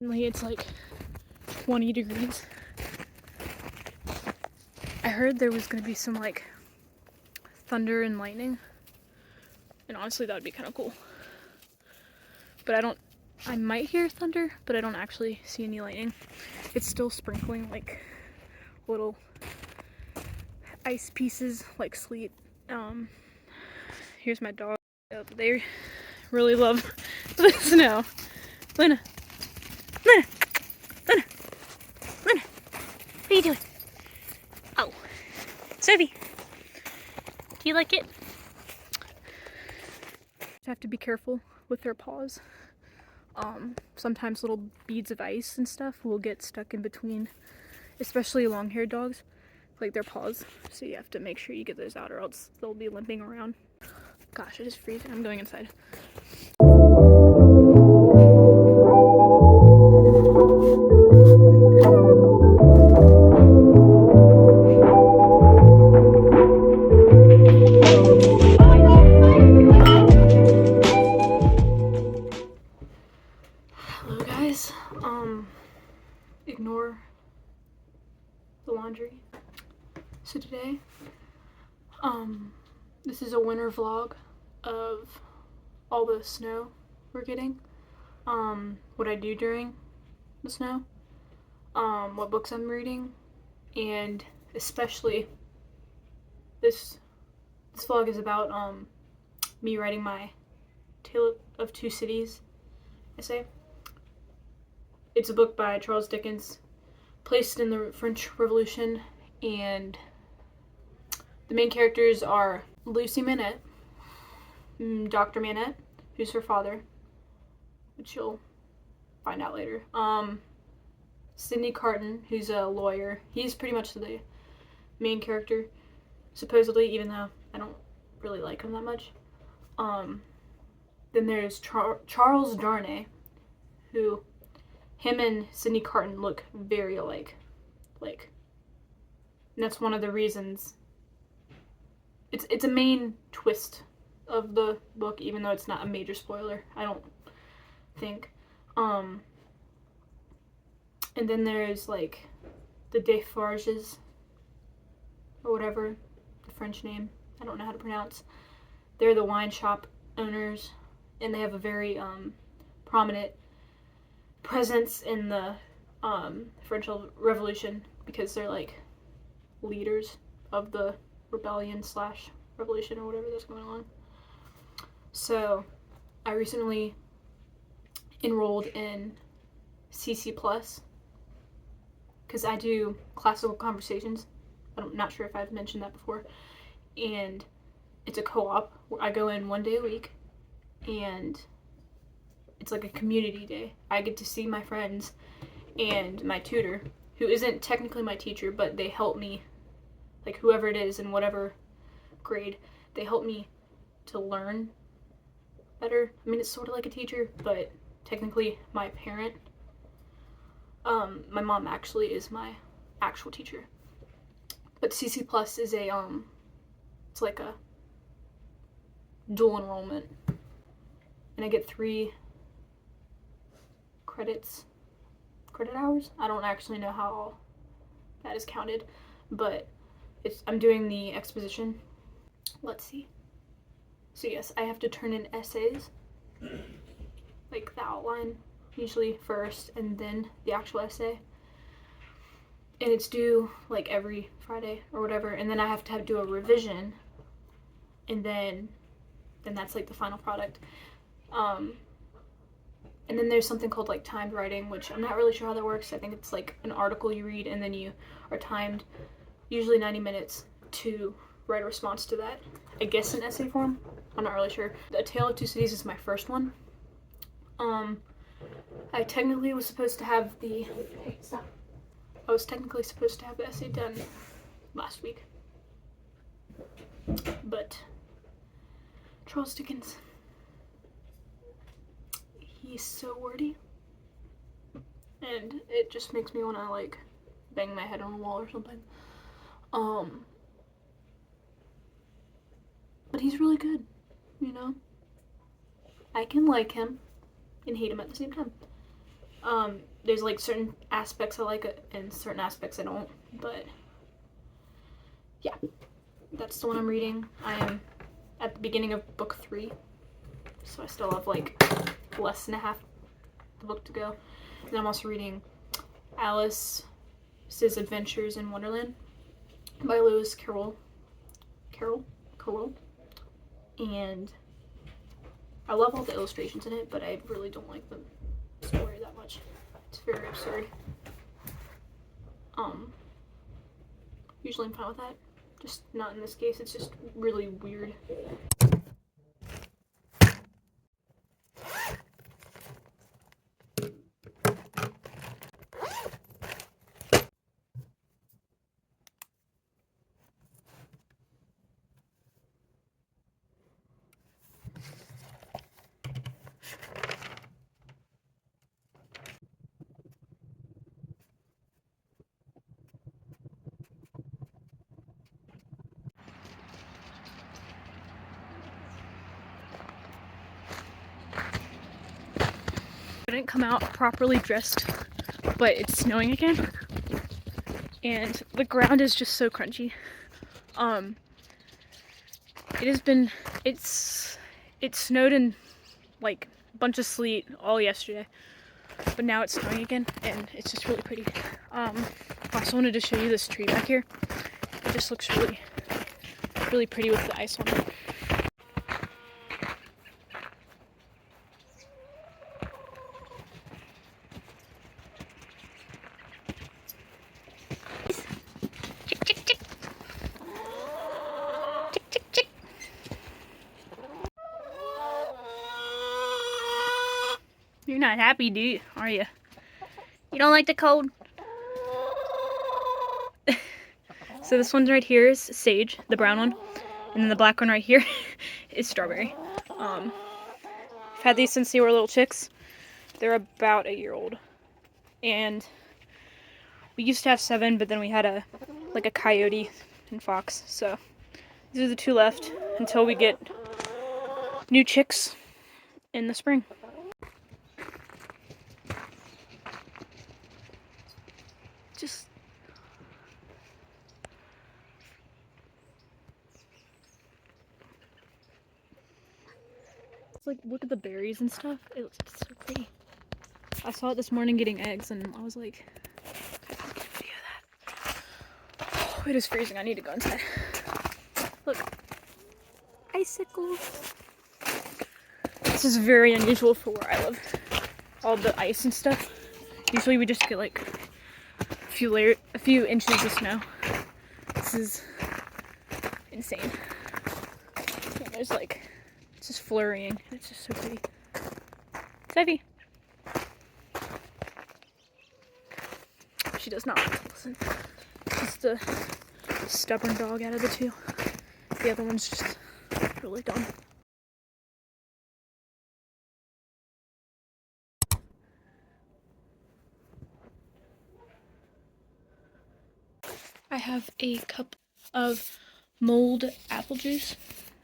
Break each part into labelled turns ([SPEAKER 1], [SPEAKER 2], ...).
[SPEAKER 1] It's like 20 degrees. I heard there was gonna be some like thunder and lightning, and honestly that would be kind of cool. But I might hear thunder, but I don't actually see any lightning. It's still sprinkling like little ice pieces like sleet. Here's my dog. They really love the snow. Luna, Luna, Luna, Luna, what are you doing? Oh, Sophie, do you like it? You have to be careful with their paws. Sometimes little beads of ice and stuff will get stuck in between, especially long-haired dogs, like their paws. So you have to make sure you get those out or else they'll be limping around. Gosh, it is freezing. I'm going inside. Hello guys. Ignore the laundry. So today, this is a winter vlog of all the snow we're getting, what I do during the snow, what books I'm reading, and especially this vlog is about me writing my Tale of Two Cities essay. It's a book by Charles Dickens, placed in the French Revolution, and the main characters are Lucy Manette, Dr. Manette, who's her father, which you'll find out later. Sidney Carton, who's a lawyer. He's pretty much the main character, supposedly, even though I don't really like him that much. Then there's Charles Darnay, who him and Sidney Carton look very alike. And that's one of the reasons. It's a main twist of the book, even though it's not a major spoiler, I don't think. And then there's like the Defarges, or whatever the French name, I don't know how to pronounce. They're the wine shop owners, and they have a very prominent presence in the French Revolution because they're like leaders of the rebellion / revolution or whatever that's going on. So I recently enrolled in CC Plus because I do classical conversations. I'm not sure if I've mentioned that before. And it's a co-op where I go in one day a week, and it's like a community day. I get to see my friends and my tutor, who isn't technically my teacher, but they help me, like whoever it is in whatever grade, they help me to learn better. I mean, it's sort of like a teacher, but technically my parent. My mom actually is my actual teacher. But CC Plus is it's like a dual enrollment, and I get 3 credit hours. I don't actually know how that is counted, but I'm doing the exposition. Let's see. So yes, I have to turn in essays, like the outline usually first, and then the actual essay. And it's due like every Friday or whatever, and then I have to do a revision, and then that's like the final product. And then there's something called like timed writing, which I'm not really sure how that works. I think it's like an article you read, and then you are timed, usually 90 minutes, to write a response to that. I guess in essay form. I'm not really sure. A Tale of Two Cities is my first one. I technically was supposed to have the... Hey, stop. I was technically supposed to have the essay done last week. But Charles Dickens, he's so wordy, and it just makes me want to like bang my head on a wall or something. But he's really good, you know? I can like him and hate him at the same time. there's like certain aspects I like it and certain aspects I don't, but yeah, that's the one I'm reading. I am at the beginning of book 3, so I still have like less than a half the book to go. And I'm also reading Alice's Adventures in Wonderland by Lewis Carroll. And I love all the illustrations in it, but I really don't like the story that much. It's very absurd. Usually I'm fine with that. Just not in this case. It's just really weird. I didn't come out properly dressed, but it's snowing again, and the ground is just so crunchy. It snowed in like a bunch of sleet all yesterday, but now it's snowing again, and it's just really pretty. I also wanted to show you this tree back here. It just looks really, really pretty with the ice on it. You're not happy, do you? Are you? You don't like the cold? So this one right here is sage, the brown one, and then the black one right here is strawberry. I've had these since they were little chicks. They're about a year old, and we used to have 7, but then we had a coyote and fox. So these are the 2 left until we get new chicks in the spring. Just like, look at the berries and stuff. It looks so pretty. I saw it this morning getting eggs, and I was like, I gotta get a video of that. Oh, it is freezing. I need to go inside. Look, icicles. This is very unusual for where I live. All the ice and stuff. Usually we just get like a few inches of snow. This is insane. And there's like, it's just flurrying. It's just so pretty. Sevy. She does not want to listen. She's the stubborn dog out of the 2. The other one's just really dumb. I have a cup of mulled apple juice.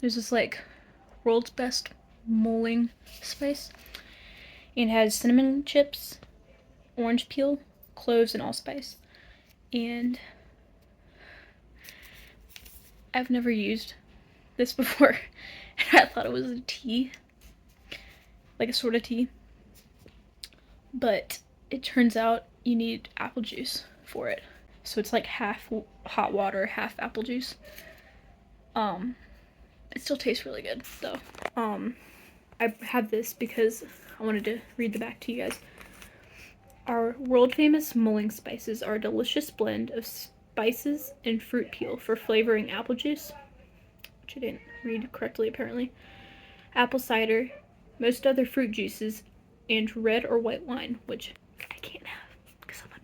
[SPEAKER 1] There's this like world's best mulling spice. It has cinnamon chips, orange peel, cloves, and allspice. And I've never used this before. And I thought it was a tea, like a sort of tea. But it turns out you need apple juice for it. So it's like half hot water, half apple juice. It still tastes really good though. I have this because I wanted to read the back to you guys. Our world famous mulling spices are a delicious blend of spices and fruit peel for flavoring apple juice, which I didn't read correctly apparently, apple cider, most other fruit juices, and red or white wine, which I can't have because I'm underage.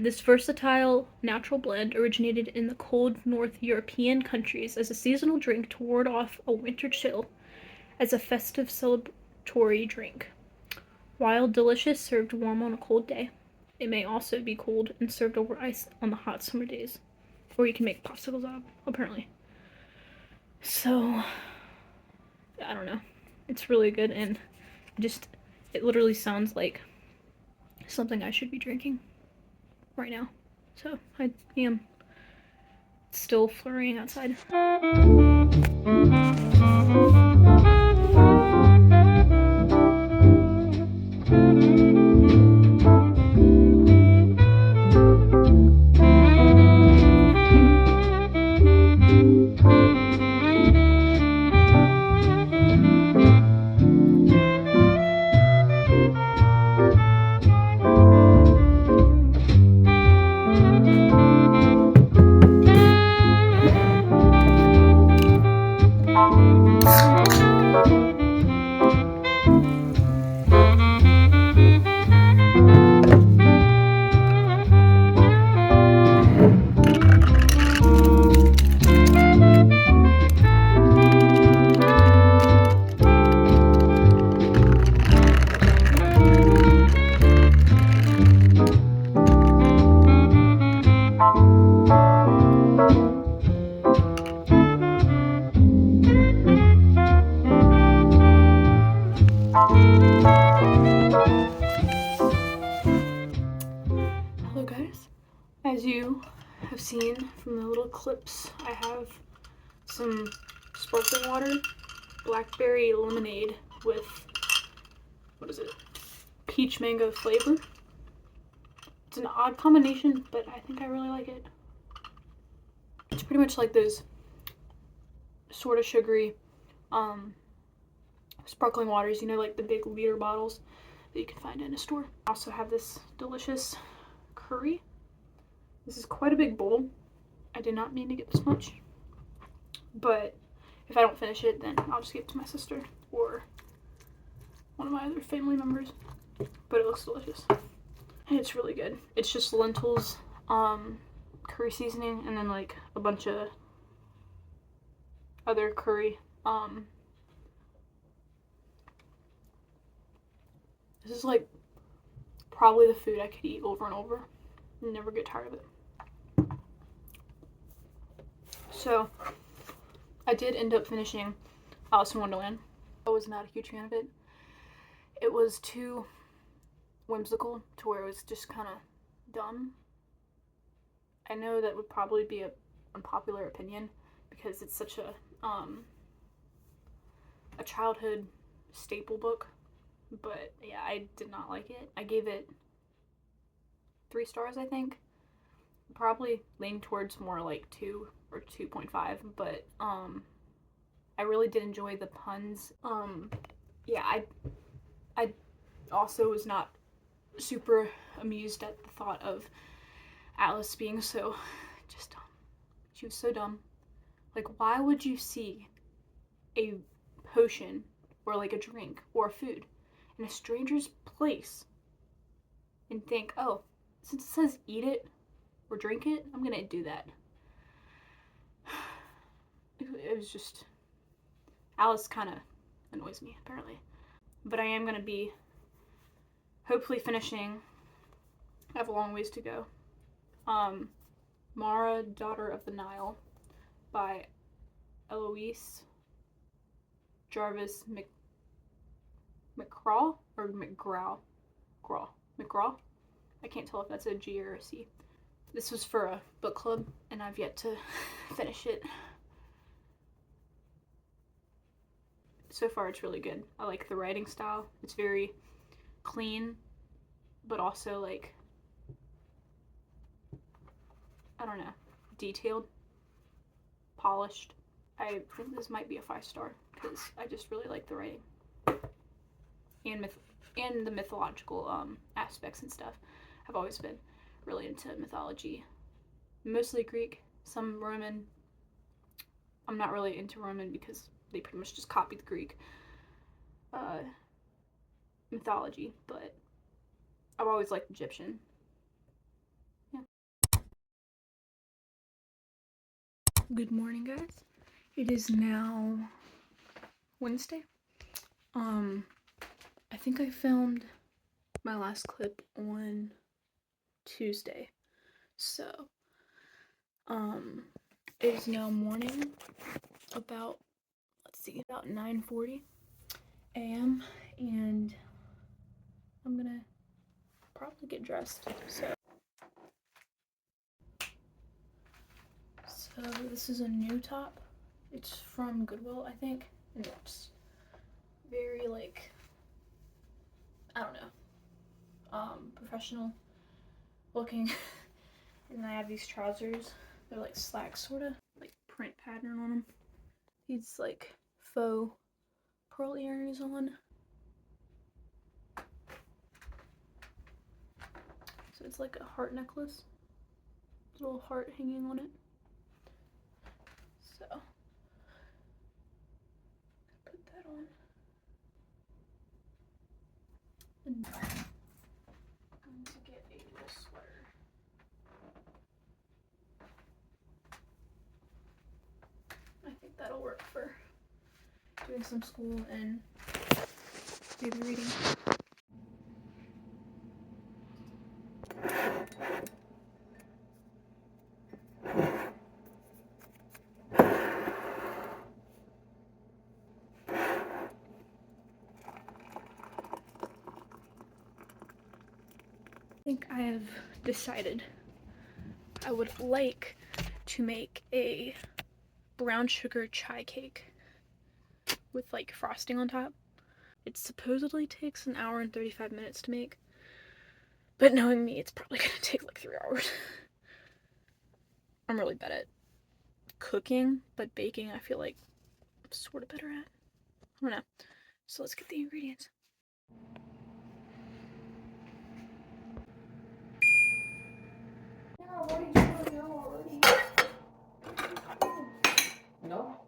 [SPEAKER 1] This versatile natural blend originated in the cold North European countries as a seasonal drink to ward off a winter chill, as a festive celebratory drink. While delicious, served warm on a cold day, it may also be cold and served over ice on the hot summer days. Or you can make popsicles out of, apparently. So, I don't know. It's really good, and it literally sounds like something I should be drinking right now. So I am still flurrying outside. Hello guys, as you have seen from the little clips, I have some sparkling water, blackberry lemonade with, what is it, peach mango flavor. It's an odd combination, but I think I really like it. It's pretty much like those sort of sugary sparkling waters, you know, like the big liter bottles that you can find in a store. I also have this delicious curry. This is quite a big bowl. I did not mean to get this much, but if I don't finish it, then I'll just give it to my sister or one of my other family members. But it looks delicious and it's really good. It's just lentils, curry seasoning, and then like a bunch of other curry. This is like probably the food I could eat over and over and never get tired of it. So I did end up finishing Alice in Wonderland. I was not a huge fan of it. It was too whimsical to where it was just kind of dumb. I know that would probably be an unpopular opinion because it's such a childhood staple book, but yeah, I did not like it. I gave it 3 stars, I think. Probably leaning towards more like 2 or 2.5, but I really did enjoy the puns. Yeah, I also was not super amused at the thought of Alice being so just dumb. She was so dumb. Like, why would you see a potion or like a drink or food in a stranger's place and think, oh, since it says eat it or drink it, I'm gonna do that. It was just, Alice kind of annoys me, apparently. But I am gonna be hopefully finishing. I have a long ways to go. Mara, Daughter of the Nile by Eloise Jarvis McCraw or McGraw? McGraw? I can't tell if that's a G or a C. This was for a book club and I've yet to finish it. So far it's really good. I like the writing style. It's very clean, but also like, I don't know, detailed, polished. I think this might be a 5-star because I just really like the writing and the mythological aspects and stuff. I've always been really into mythology, mostly Greek, some Roman. I'm not really into Roman because they pretty much just copied the Greek mythology, but I've always liked Egyptian. Yeah. Good morning, guys. It is now Wednesday. I think I filmed my last clip on Tuesday. So, it is now morning, about 9:40 a.m. and I'm gonna probably get dressed. So this is a new top. It's from Goodwill, I think, and it's very like, I don't know, professional looking. And then I have these trousers. They're like slacks, sort of like print pattern on them. These like faux pearl earrings on. So it's like a heart necklace, little heart hanging on it. So put that on. And I'm going to get a little sweater. I think that'll work for doing some school and maybe reading. I think I have decided I would like to make a brown sugar chai cake with like frosting on top. It supposedly takes an hour and 35 minutes to make, but knowing me, it's probably gonna take like 3 hours. I'm really bad at cooking, but baking I feel like I'm sort of better at. I don't know. So let's get the ingredients.
[SPEAKER 2] No?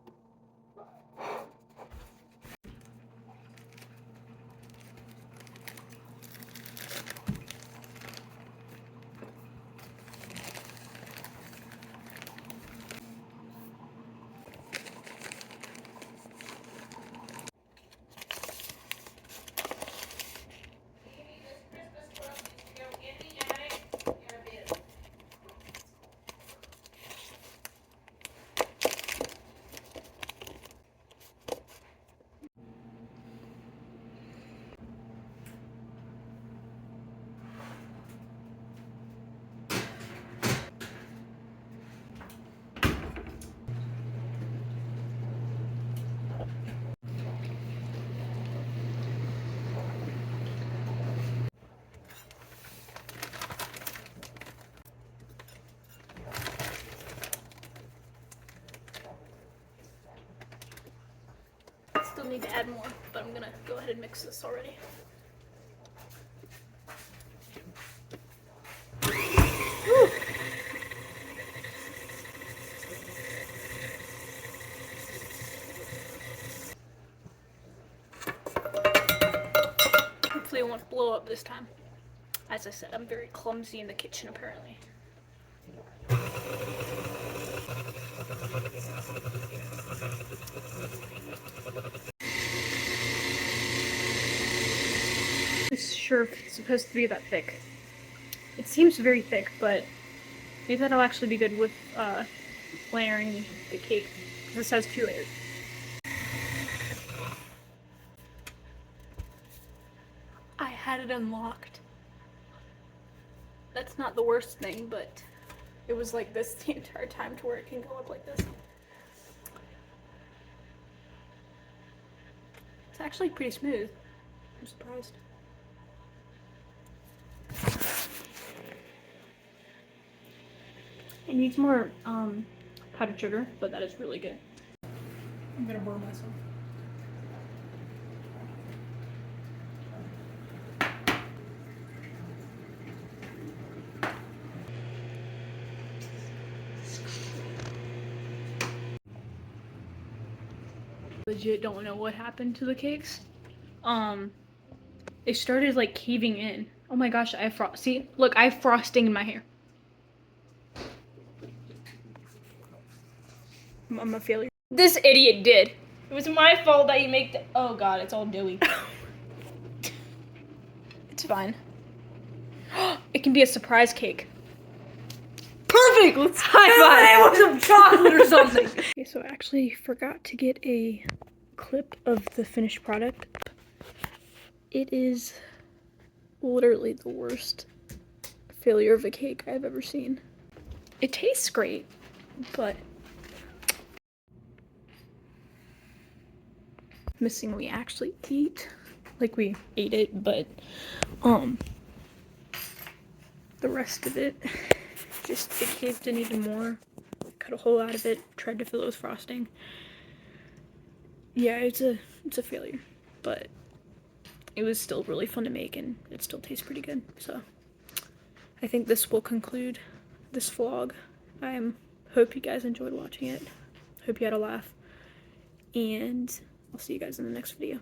[SPEAKER 1] Still need to add more, but I'm gonna go ahead and mix this already. Hopefully it won't blow up this time. As I said, I'm very clumsy in the kitchen apparently. I'm not sure if it's supposed to be that thick. It seems very thick, but maybe that'll actually be good with layering the cake. This has 2 layers. I had it unlocked. That's not the worst thing, but it was like this the entire time to where it can go up like this. It's actually pretty smooth. I'm surprised. It needs more powdered sugar, but that is really good. I'm gonna burn myself. Legit don't know what happened to the cakes. They started like caving in. Oh my gosh, I have see, look, I have frosting in my hair. I'm a failure. This idiot did.
[SPEAKER 2] It was my fault that you make the. Oh god, it's all dewy.
[SPEAKER 1] It's fine. It can be a surprise cake. Perfect! Let's high five! It was some chocolate or something. Okay, so I actually forgot to get a clip of the finished product. It is literally the worst failure of a cake I've ever seen. It tastes great, but missing we actually eat. Like we ate it, but the rest of it just, it caved in even more. Cut a hole out of it, tried to fill it with frosting. Yeah, it's a failure, but it was still really fun to make and it still tastes pretty good. So I think this will conclude this vlog. I hope you guys enjoyed watching it. Hope you had a laugh, and I'll see you guys in the next video.